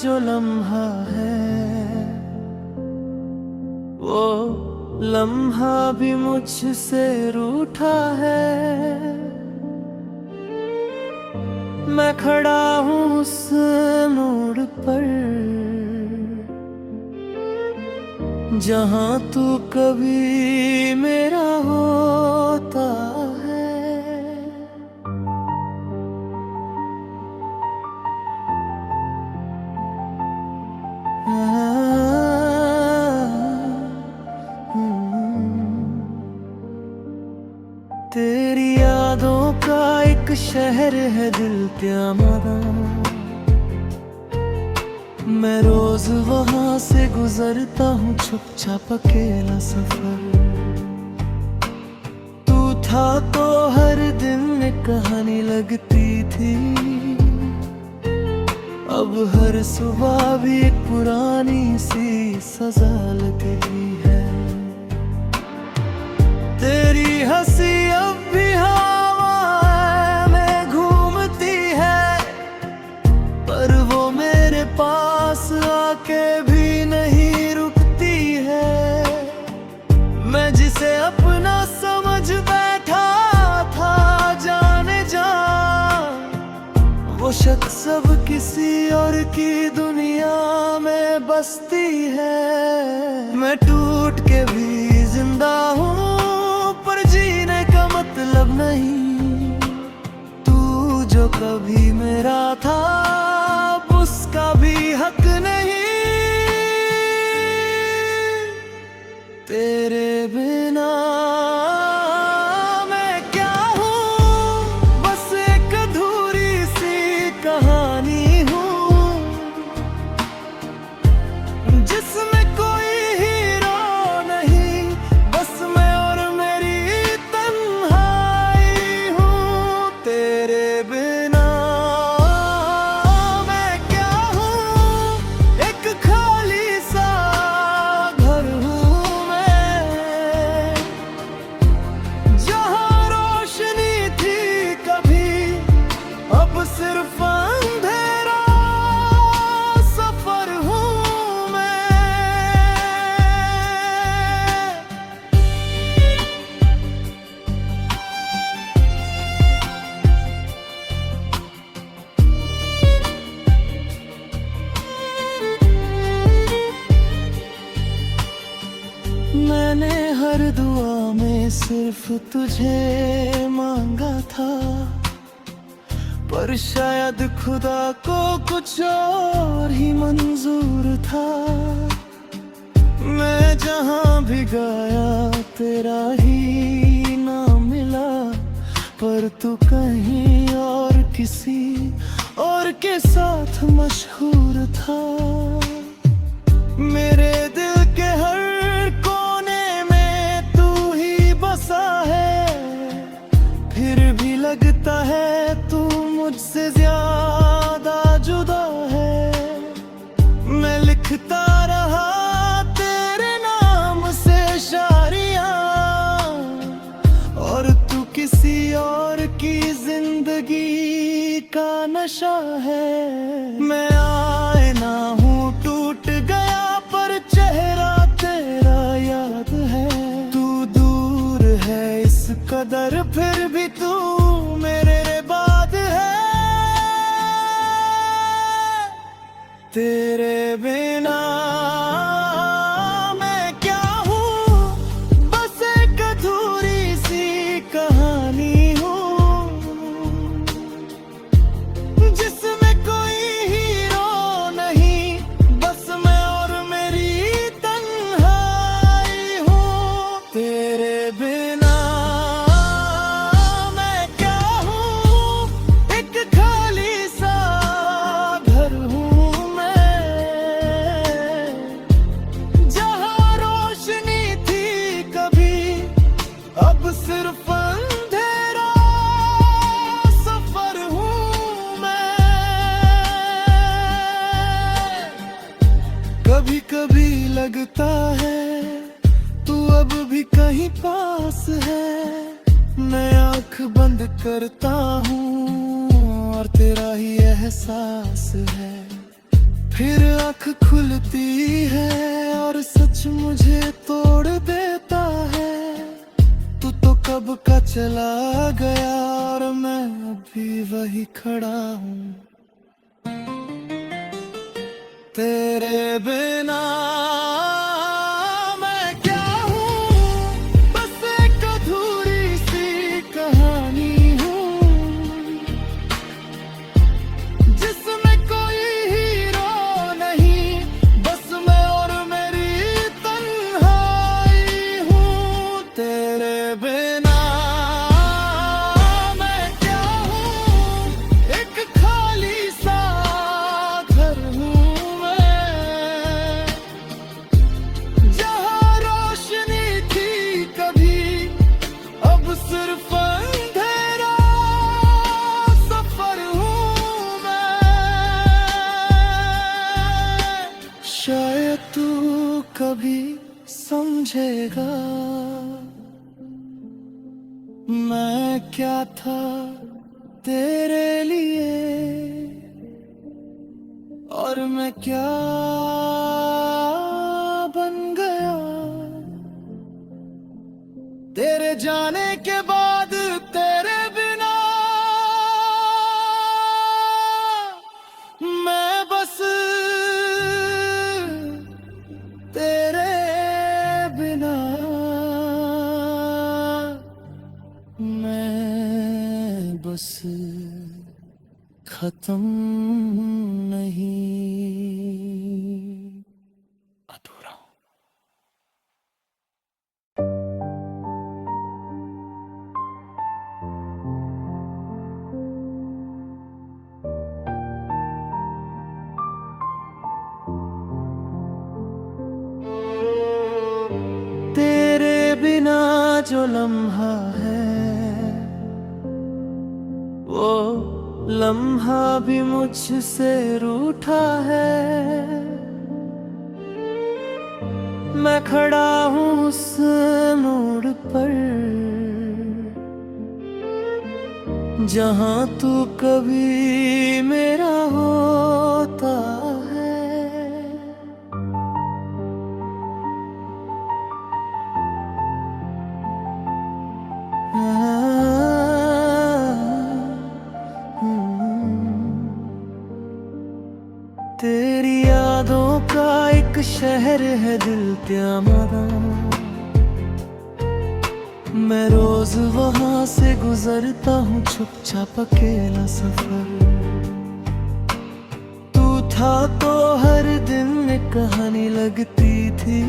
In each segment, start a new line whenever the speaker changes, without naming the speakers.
जो लम्हा है, वो लम्हा भी मुझसे रूठा है। मैं खड़ा हूँ उस मोड़ पर जहाँ तू कभी मेरा होता है। तेरी यादों का एक शहर है दिल प्यारा, मैं रोज वहां से गुजरता हूँ चुपचाप अकेला सफर। तू था तो हर दिन एक कहानी लगती थी, अब हर सुबह भी एक पुरानी सी सजा लगती है। तेरी हंसी अब भी हवा में घूमती है, पर वो मेरे पास आके भी नहीं रुकती है। मैं जिसे अपना समझ बैठा था जाने जा, वो शख्स अब किसी और की दुनिया में बसती है। मैं टूट के भी जिंदा हूँ, पर जीने का मतलब नहीं। तू जो कभी मेरा था, उसका भी हक नहीं। तेरे बिना मैं क्या हूँ, बस एक अधूरी सी कहानी हूँ, जिसमें कोई हीरो नहीं, बस मैं और मेरी तन्हाई हूँ। तेरे बिना मैं क्या हूँ, एक खाली सा घर हूँ मैं, जहाँ रोशनी थी कभी, अब सिर्फ अंधेरा सफर हूँ मैं। मैंने हर दुआ में सिर्फ तुझे मांगा था, पर शायद खुदा को कुछ और ही मंजूर था। मैं जहाँ भी गाया तेरा ही नाम मिला, पर तू कहीं और किसी और के साथ मशहूर था। मेरे दिल के हर कोने में तू ही बसा है, फिर भी लगता है तू मुझसे ज्यादा जुदा है। मैं लिखता रहा तेरे नाम से शायरियाँ, और तू किसी और की जिंदगी का नशा है। मैं आईना हूँ टूट गया, पर चेहरा तेरा याद है। तू दूर है इस कदर, फिर भी तू मेरे बाद है। तेरे बिना मैं क्या हूँ, बस एक अधूरी सी कहानी हूँ, जिसमें कोई हीरो नहीं, बस मैं और मेरी तन्हाई हूँ। तेरे बिना मैं क्या हूँ, एक खाली सा घर हूँ मैं, जहाँ रोशनी थी कभी, अब सिर्फ अंधेरा सफर हूँ मैं। कभी कभी लगता है तू अब भी कहीं पास है। मैं आँख बंद करता हूँ और तेरा ही एहसास है। फिर आँख खुलती है और सच मुझे तोड़ देता है। तू तो कब का चला गया और मैं अभी वही खड़ा हूँ तेरे बिना। मैं क्या हूँ, बस एक अधूरी सी कहानी हूँ जिसमें कोई हीरो नहीं, बस मैं और मेरी तन्हाई हूँ तेरे बिना। मैं क्या हूँ, एक खाली सा घर हूँ जहाँ रोशनी थी कभी, अब सिर्फ अंधेरा सफर हूँ मैं। शायद तू कभी समझेगा मैं क्या था तेरे लिए और मैं क्या बन गया तेरे जाने के बाद। तेरे बिना मैं बस तेरे बिना मैं बस खत्म नहीं, अधूरा हूं। तेरे बिना जो लम्हा है वो लम्हा भी मुझसे रूठा है। मैं खड़ा हूँ उस मोड़ पर जहाँ तू कभी मेरा होता है। तेरी यादों का एक शहर है दिल त्यामदा, मैं रोज वहां से गुजरता हूँ चुपचाप अकेला सफर। तू था तो हर दिन एक कहानी लगती थी,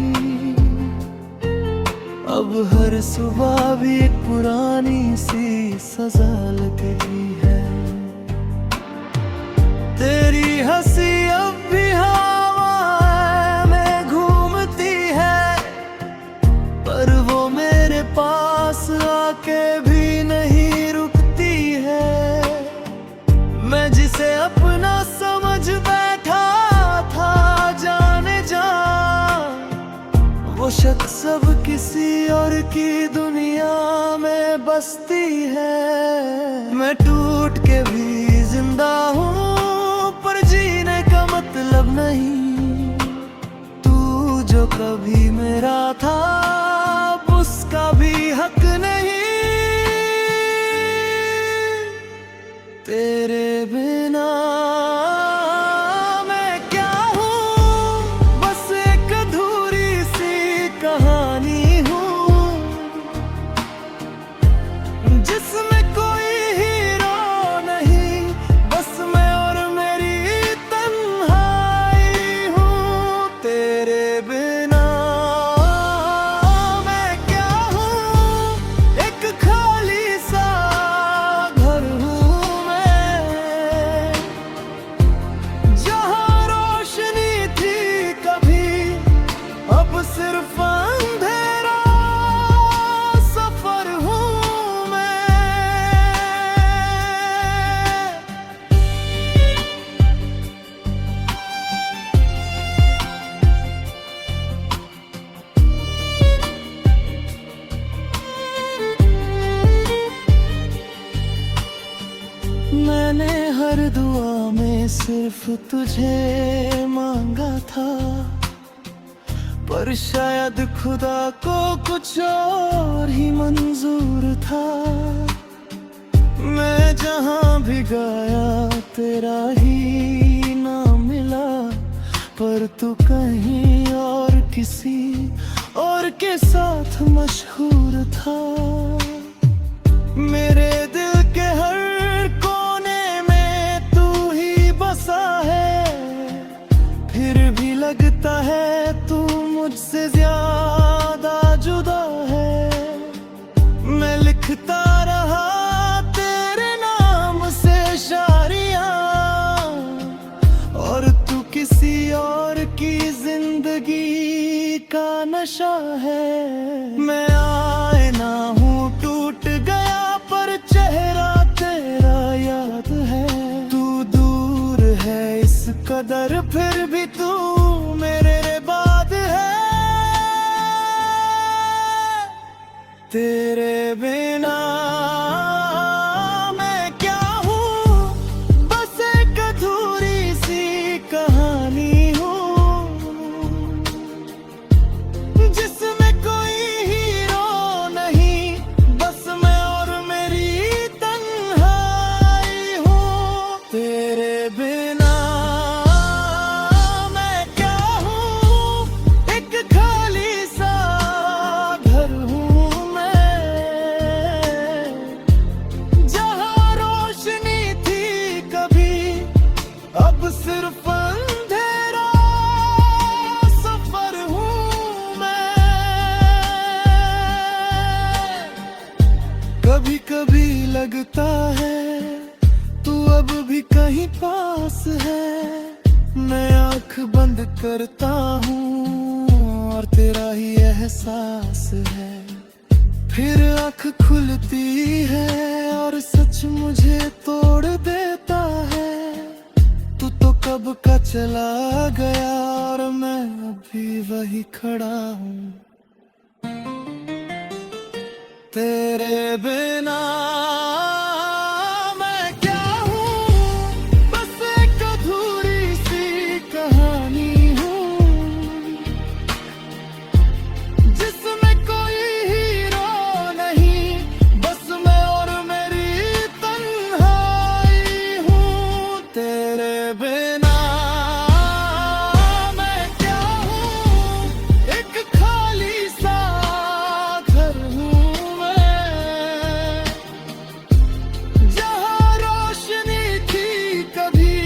अब हर सुबह भी एक पुरानी सी सजा लगती है। तेरी हंसी अब भी हवा में घूमती है, पर वो मेरे पास आके भी नहीं रुकती है। मैं जिसे अपना समझ बैठा था जाने जा, वो शख्स अब किसी और की दुनिया में बसती है। मैं टूट के भी जिंदा हूँ पर जीने का मतलब नहीं। तू जो कभी मेरा था उसका भी हक नहीं तेरे बिना। मैं क्या हूँ, बस एक अधूरी सी कहानी हूँ जिसमें कोई हीरो नहीं, बस मैं और मेरी तन्हाई हूँ तेरे बिना। सिर्फ तुझे मांगा था, पर शायद खुदा को कुछ और ही मंजूर था। मैं जहां भी गया तेरा ही नाम मिला, पर तू कहीं और किसी और के साथ मशहूर था। मेरे दिल के हर कोने में तू ही बसा है, फिर भी लगता है तू मुझसे ज्यादा जुदा है। मैं लिखता रहा तेरे नाम से शायरियाँ, और तू किसी और की जिंदगी का नशा है। मैं आईना हूँ टूट गया, पर चेहरा तेरा याद है। तू दूर है इस कदर, फिर भी तू मेरे बाद है। तेरे बिना मैं क्या हूँ, बस एक अधूरी सी कहानी हूँ, जिसमें कोई हीरो नहीं, बस मैं और मेरी तन्हाई हूँ। तेरे बिना मैं क्या हूँ, एक खाली सा घर हूँ मैं, जहाँ रोशनी थी कभी अब सिर्फ अंधेरा सफर हूँ मैं। कभी कभी लगता है तू अब भी कहीं पास है। मैं आंख बंद करता हूँ और तेरा ही एहसास है, फिर आंख खुलती है और सच मुझे तोड़ देता है। तू तो कब का चला गया और मैं अभी वही खड़ा हूँ। तेरे बिना मैं क्या हूँ, बस एक अधूरी सी कहानी हूँ, जिसमें कोई हीरो नहीं, बस मैं और मेरी तन्हाई हूँ। तेरे बिना मैं क्या हूँ, एक खाली सा घर हूँ मैं, जहाँ रोशनी थी कभी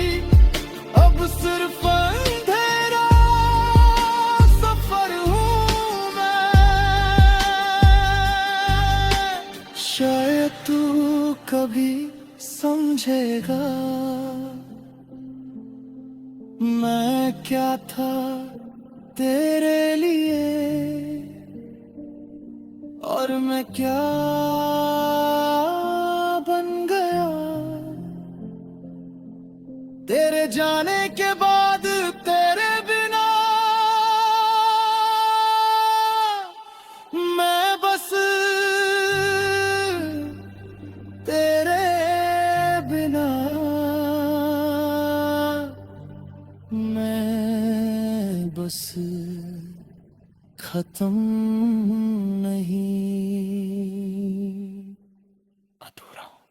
अब सिर्फ अंधेरा सफर हूँ मैं। शायद तू कभी समझेगा मैं क्या था तेरे लिए, और मैं क्या बन गया तेरे जाने के बाद। तेरे बिना मैं बस, तेरे बिना मैं बस खत्म नहीं, अधूरा हूं।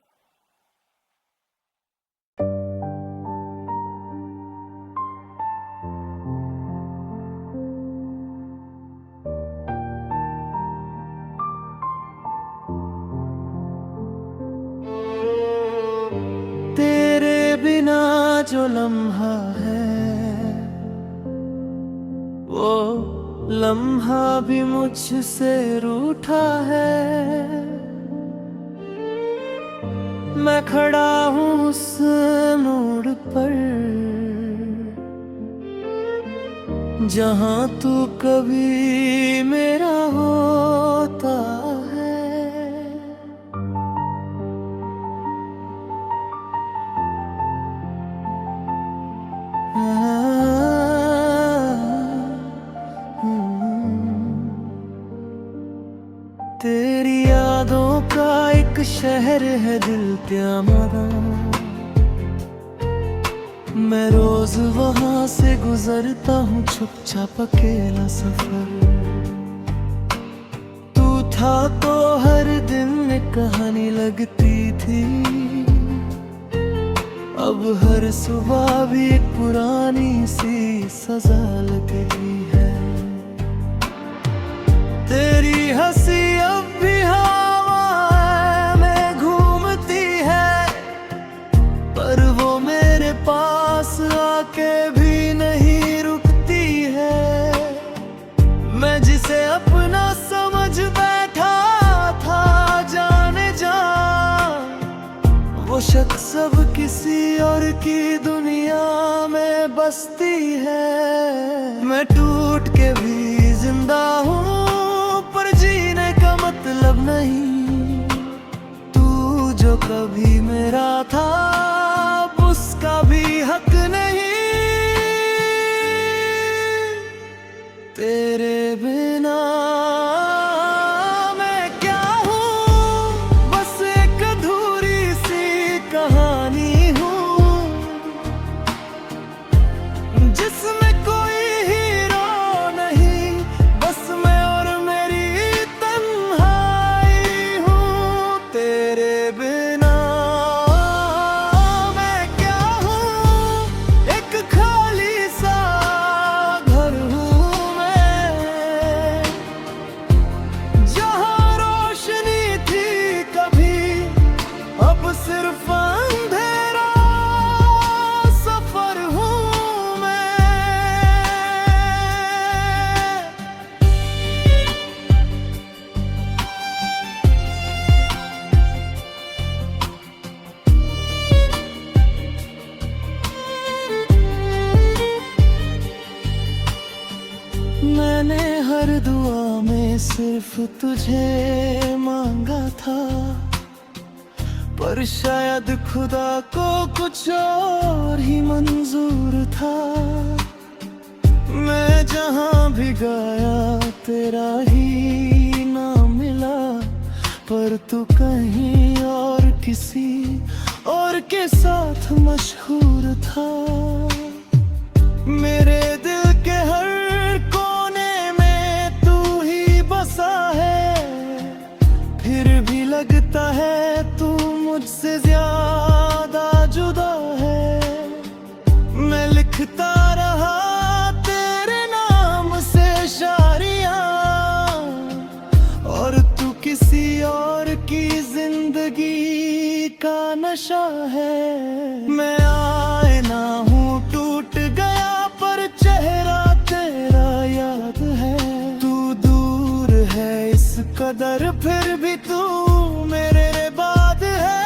तेरे बिना जो लम्हा है, वो लम्हा भी मुझसे रूठा है। मैं खड़ा हूँ उस मोड़ पर, जहाँ तू कभी मेरा होता है। तेरी यादों का एक शहर है दिल प्यारा, मैं रोज वहां से गुजरता हूँ चुपचाप अकेला सफर। तू था तो हर दिन एक कहानी लगती थी, अब हर सुबह भी एक पुरानी सी सजा लगती है। तेरी हंसी अब भी हवा में घूमती है, पर वो मेरे पास आके भी नहीं रुकती है। मैं जिसे अपना समझ बैठा था जाने जा, वो शख्स अब किसी और की दुनिया में बसती है। मैं टूट के भी जिंदा हूँ, पर जीने का मतलब नहीं। तू जो कभी मेरा था, उसका भी हक नहीं। तेरे बिना मैं क्या हूँ, बस एक अधूरी सी कहानी हूँ, जिसमें कोई हीरो नहीं, बस मैं और मेरी तन्हाई हूँ। तेरे बिना मैं क्या हूँ, एक खाली सा घर हूँ मैं, जहाँ रोशनी थी कभी, अब सिर्फ अंधेरा सफर हूँ मैं। मैंने हर दुआ में सिर्फ तुझे मांगा था, पर शायद खुदा को कुछ और ही मंजूर था। मैं जहां भी गाया तेरा ही नाम मिला, पर तू कहीं और किसी और के साथ मशहूर था। मेरे दिल के हर कोने में तू ही बसा है, फिर भी लगता है तू मुझसे ज्यादा जुदा है। मैं लिखता रहा तेरे नाम से शायरियाँ, और तू किसी और की जिंदगी का नशा है। मैं आईना हूँ टूट गया, पर चेहरा तेरा याद है। तू दूर है इस कदर, फिर भी तू मेरे बाद है।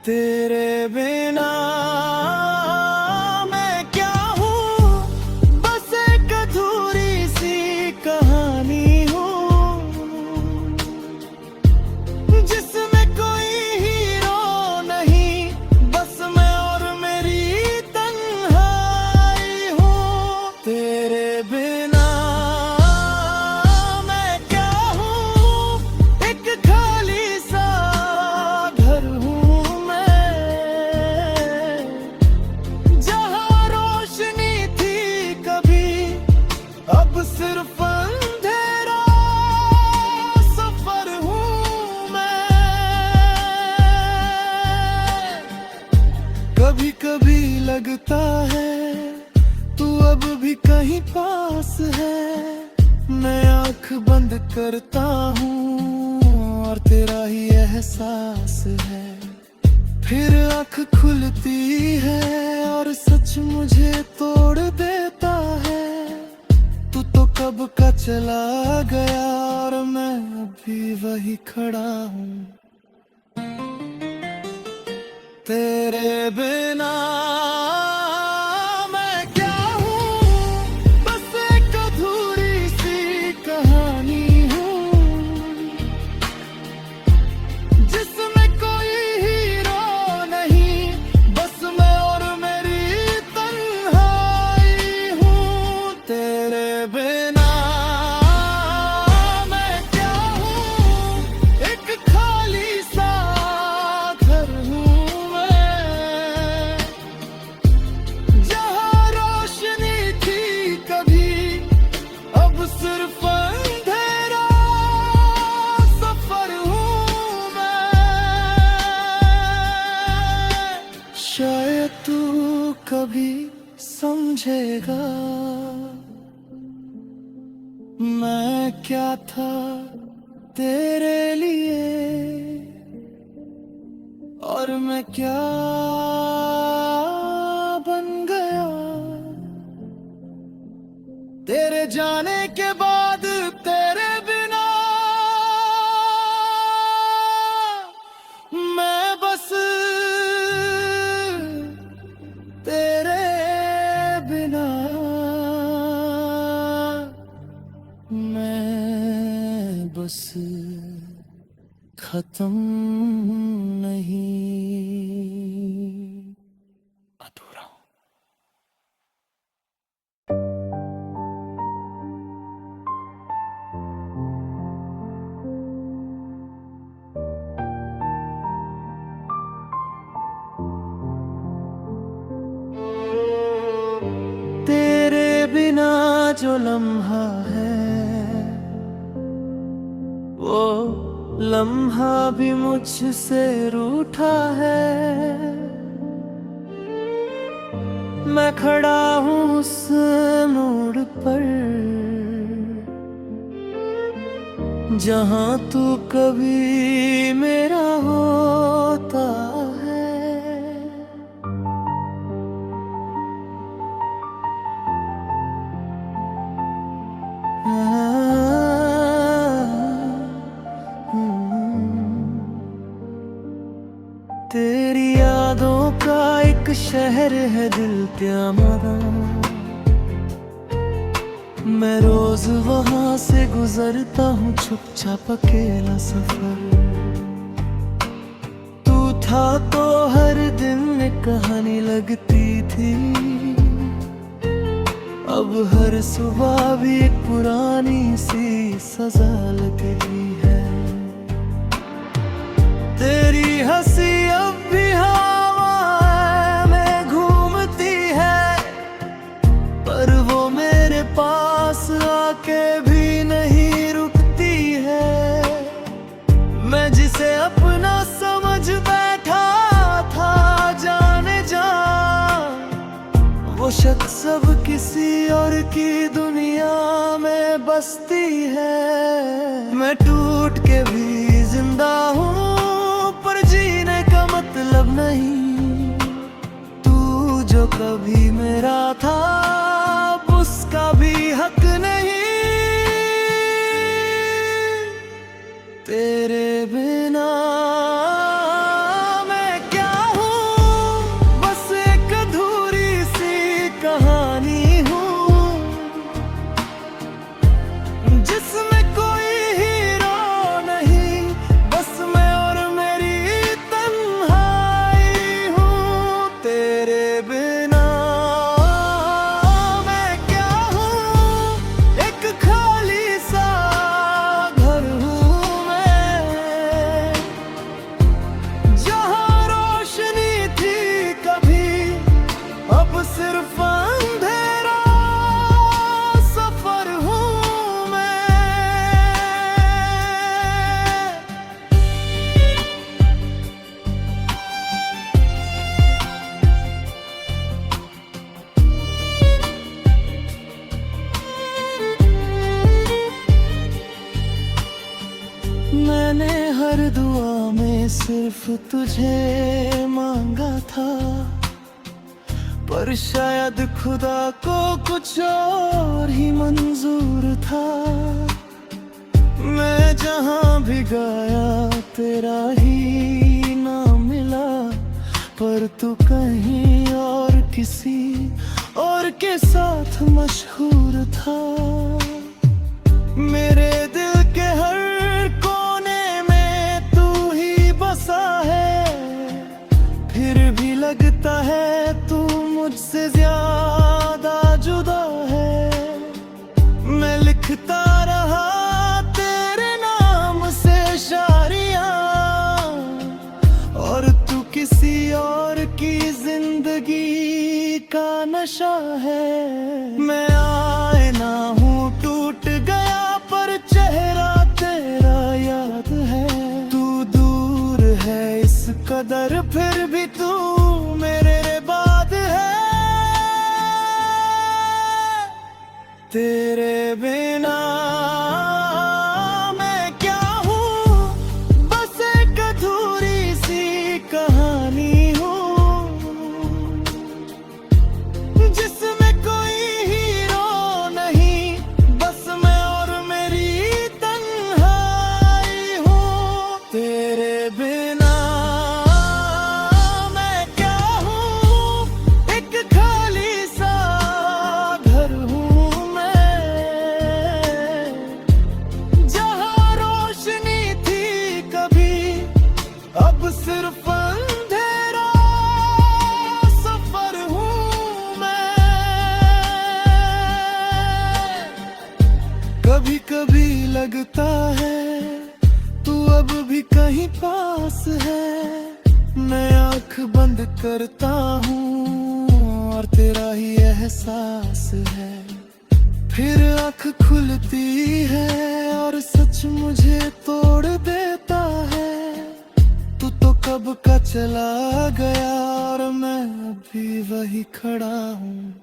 तेरे बिना मैं क्या हूँ, बस एक अधूरी सी कहानी हूँ, जिसमें कोई हीरो नहीं, बस मैं और मेरी तन्हाई हूँ। तेरे बिना मैं क्या हूँ, एक खाली सा घर हूँ मैं, जहाँ रोशनी थी कभी, अब सिर्फ अंधेरा सफर हूँ मैं। कभी कभी लगता है तू अब भी कहीं पास है। मैं आंख बंद करता हूँ और तेरा ही एहसास है, फिर आंख खुलती है और सच मुझे तोड़ देता है। तू तो कब का चला गया और मैं अभी वही खड़ा हूँ। तेरे बिना मैं क्या हूँ, बस एक अधूरी सी कहानी हूँ, जिसमें कोई हीरो नहीं, बस मैं और मेरी तन्हाई हूँ। तेरे बिना मैं क्या हूँ, एक खाली सा घर हूँ मैं, शायद तू कभी समझेगा मैं क्या था तेरे लिए और मैं क्या बन गया तेरे जाने के बाद। तेरे बिना मैं बस तेरे बिना मैं बस खत्म नहीं अधूरा हूं। तेरे बिना जो लम्हा है वो लम्हा भी मुझसे रूठा है। मैं खड़ा हूँ उस मोड़ पर जहाँ तू कभी मेरा होता है। तेरी यादों का एक शहर है दिल प्यारा, मैं रोज वहां से गुजरता हूँ चुपचाप अकेला सफर। तू था तो हर दिन एक कहानी लगती थी, अब हर सुबह भी एक पुरानी सी सजा लगती है। तेरी हंसी अब भी हवा में घूमती है, पर वो मेरे पास आके भी नहीं रुकती है। मैं जिसे अपना समझ बैठा था जाने जा, वो शख्स अब किसी और की दुनिया में बसती है। मैं टूट के भी जिंदा हूँ पर जीने का मतलब नहीं। तू जो कभी मेरा था उसका भी हक नहीं। तेरे बिना मैं क्या हूँ, बस एक अधूरी सी कहानी हूँ जिसमें कोई हीरो नहीं, बस मैं और मेरी तन्हाई हूँ। तेरे बिना मैं क्या हूँ, एक खाली सा घर हूँ मैं, जहाँ रोशनी थी कभी अब सिर्फ अंधेरा सफर हूँ मैं। मैंने हर दुआ में सिर्फ तुझे मांगा था, पर शायद खुदा को कुछ और ही मंजूर था। मैं जहाँ भी गाया तेरा ही नाम मिला, पर तू कहीं और किसी और के साथ मशहूर था। मेरे दिल के हर कोने में तू ही बसा है, फिर भी लगता है तू मुझसे ज्यादा जुदा है। मैं लिखता रहा तेरे नाम से शायरियाँ, और तू किसी और की जिंदगी का नशा है। मैं आईना हूँ टूट गया पर चेहरा तेरा याद है। तू दूर है इस कदर फिर भी तू मेरे यहीं पास है। मैं आँख बंद करता हूँ और तेरा ही एहसास है। फिर आँख खुलती है और सच मुझे तोड़ देता है। तू तो कब का चला गया और मैं अभी वही खड़ा हूँ।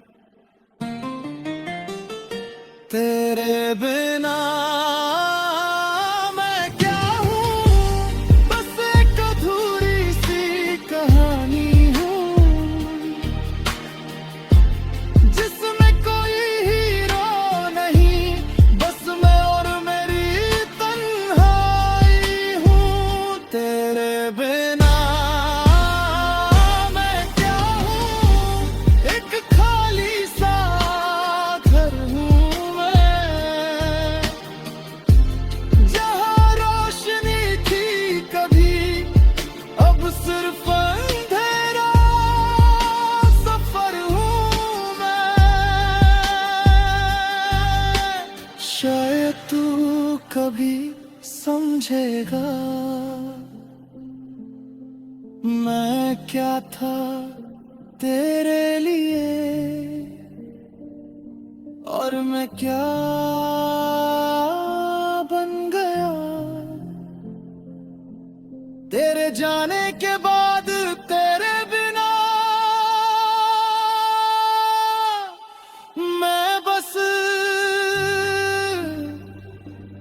तेरे बिना मैं क्या हूँ, बस एक अधूरी सी कहानी हूँ, जिसमें कोई हीरो नहीं, बस मैं और मेरी तन्हाई हूँ। तेरे बिना मैं क्या हूँ, एक खाली सा घर हूँ सिर्फ अंधेरा सफर हूँ मैं। शायद तू कभी समझेगा मैं क्या था तेरे लिए और मैं क्या बन गया। तेरे जाने के बाद तेरे बिना मैं बस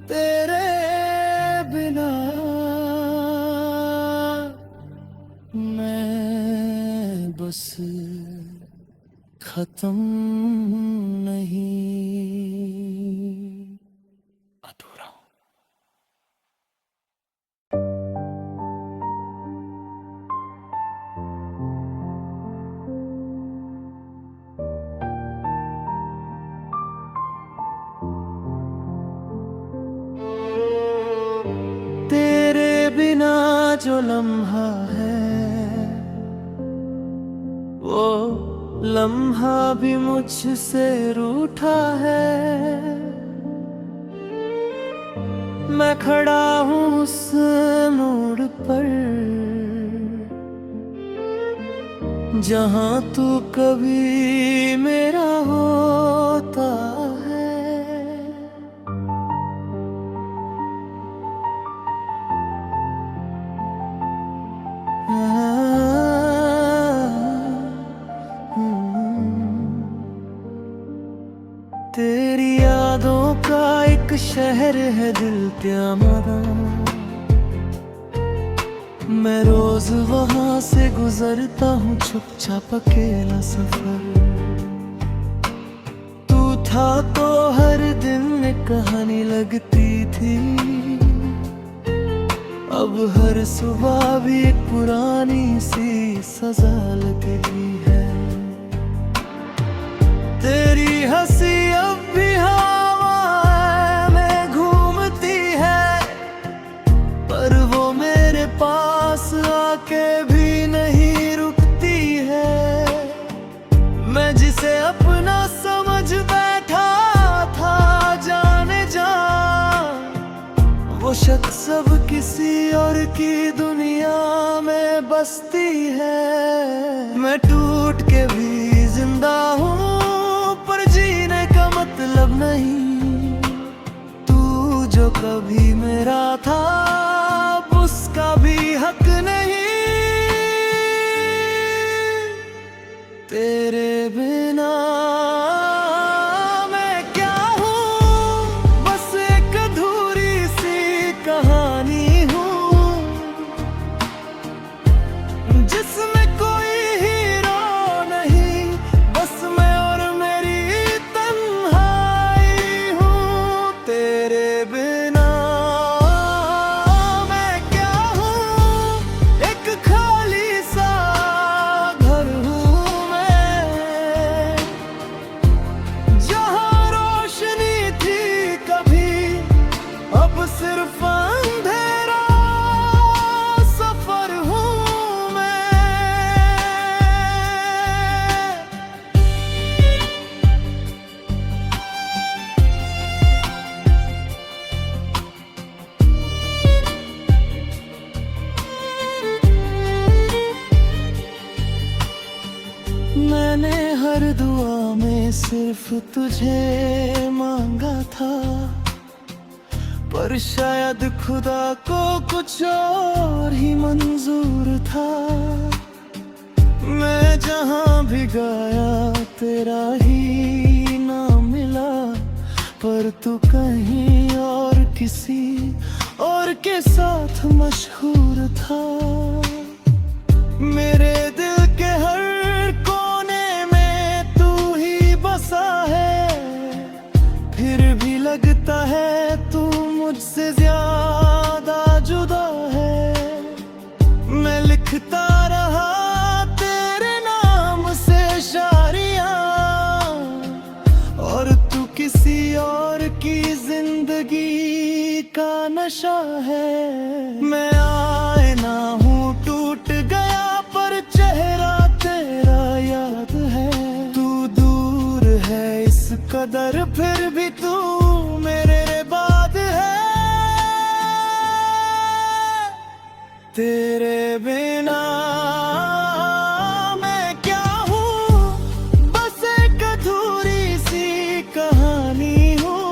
तेरे बिना मैं बस खत्म नहीं, अधूरा हूं। तेरे बिना जो लम्हा है वो लम्हा भी मुझसे रूठा है। मैं खड़ा हूँ उस मोड़ पर जहाँ तू कभी मेरा होता है। तेरी यादों का एक शहर है दिल प्यारा, मैं रोज वहां से गुजरता हूँ चुपचाप अकेला सफर। तू था तो हर दिन एक कहानी लगती थी, अब हर सुबह भी एक पुरानी सी सजा लगती है। तेरी हंसी अब भी हवा में घूमती है, पर वो मेरे पास आके भी नहीं रुकती है। मैं जिसे अपना समझ बैठा था जाने जा, वो शख्स अब किसी और की दुनिया में बसती है। मैं टूट के भी जिंदा हूँ पर जीने का मतलब नहीं। तू जो कभी मेरा था उसका भी हक नहीं। तेरे बिना मैं क्या हूँ, बस एक अधूरी सी कहानी हूँ, जिसमें कोई हीरो नहीं, बस मैं और मेरी तन्हाई हूँ। तेरे बिना मैं क्या हूँ, एक खाली सा घर हूँ मैं। मैंने हर दुआ में सिर्फ तुझे मांगा था, पर शायद खुदा को कुछ और ही मंजूर था। मैं जहां भी गाया तेरा ही नाम मिला, पर तू कहीं और किसी और के साथ मशहूर था। मेरे दिल के हर कोने में तू ही बसा है, फिर भी लगता है तू मुझसे ज्यादा जुदा है। मैं लिखता रहा तेरे नाम से शायरियाँ, और तू किसी और की जिंदगी का नशा है। मैं आईना हूँ टूट गया, पर चेहरा तेरा याद है। तू दूर है इस कदर, फिर भी तू मेरे बाद है। तेरे बिना मैं क्या हूँ, बस एक अधूरी सी कहानी हूँ,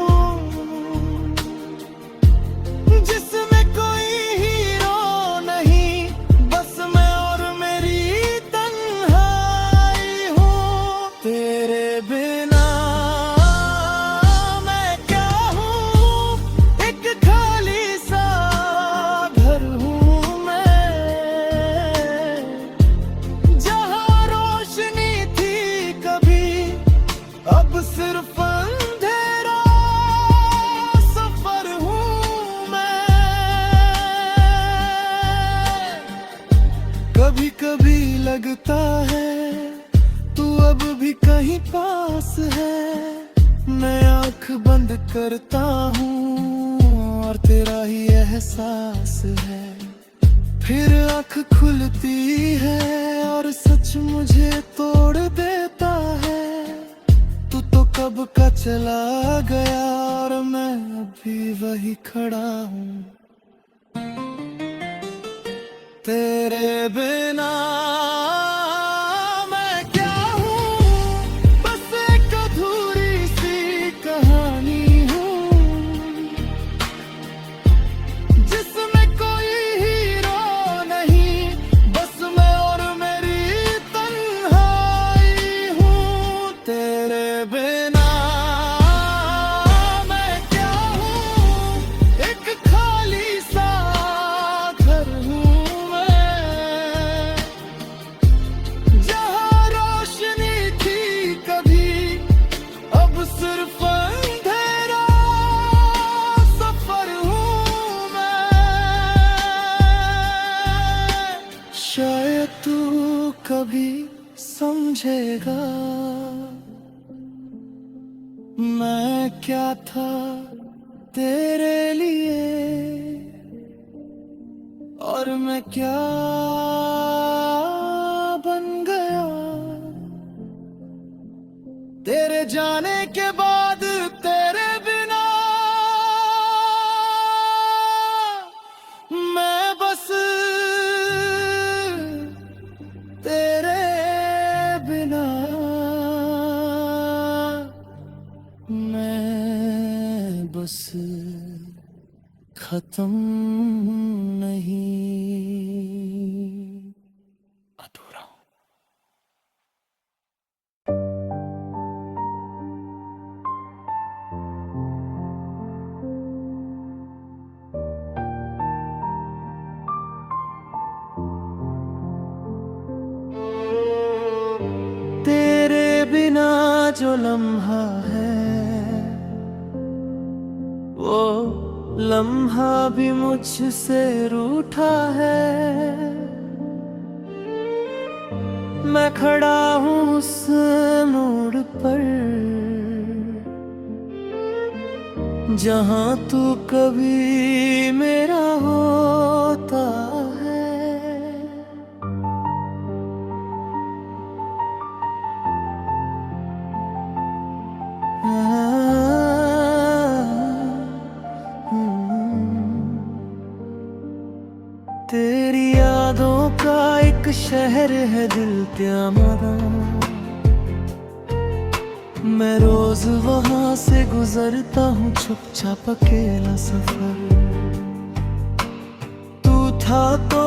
जिसमें कोई हीरो नहीं, बस मैं और मेरी तन्हाई हूँ। तेरे बिना मैं क्या हूँ, एक खाली सा घर हूँ मैं, जहाँ रोशनी थी कभी अब सिर्फ अंधेरा सफर हूँ मैं। कभी कभी लगता है तू अब भी कहीं पास है। मैं आंख बंद करता हूँ और तेरा ही एहसास है, फिर आंख खुलती है और सच मुझे तोड़ देता है। तू तो कब का चला गया और मैं अभी वही खड़ा हूँ। तेरे बिना मैं क्या हूँ, बस एक अधूरी सी कहानी हूँ, जिसमें कोई हीरो नहीं, बस मैं और मेरी तन्हाई हूँ। तेरे बिना मैं क्या हूँ, एक खाली सा घर हूँ मैं, जहाँ रोशनी थी कभी अब सिर्फ अंधेरा सफर हूँ मैं। शायद तू कभी समझेगा मैं क्या था तेरे लिए, और मैं क्या बन गया तेरे जाने के बाद। तेरे बिना मैं बस, तेरे बिना मैं बस खत्म नहीं, अधूरा हूं। तेरे बिना जो लम्हा है, वो लम्हा भी मुझसे रूठा है। मैं खड़ा हूँ उस मोड़ पर, जहाँ तू कभी मेरा होता है। तेरी यादों का एक शहर है दिल प्यारा, मैं रोज वहां से गुजरता हूँ चुपचाप अकेला सफर। तू था तो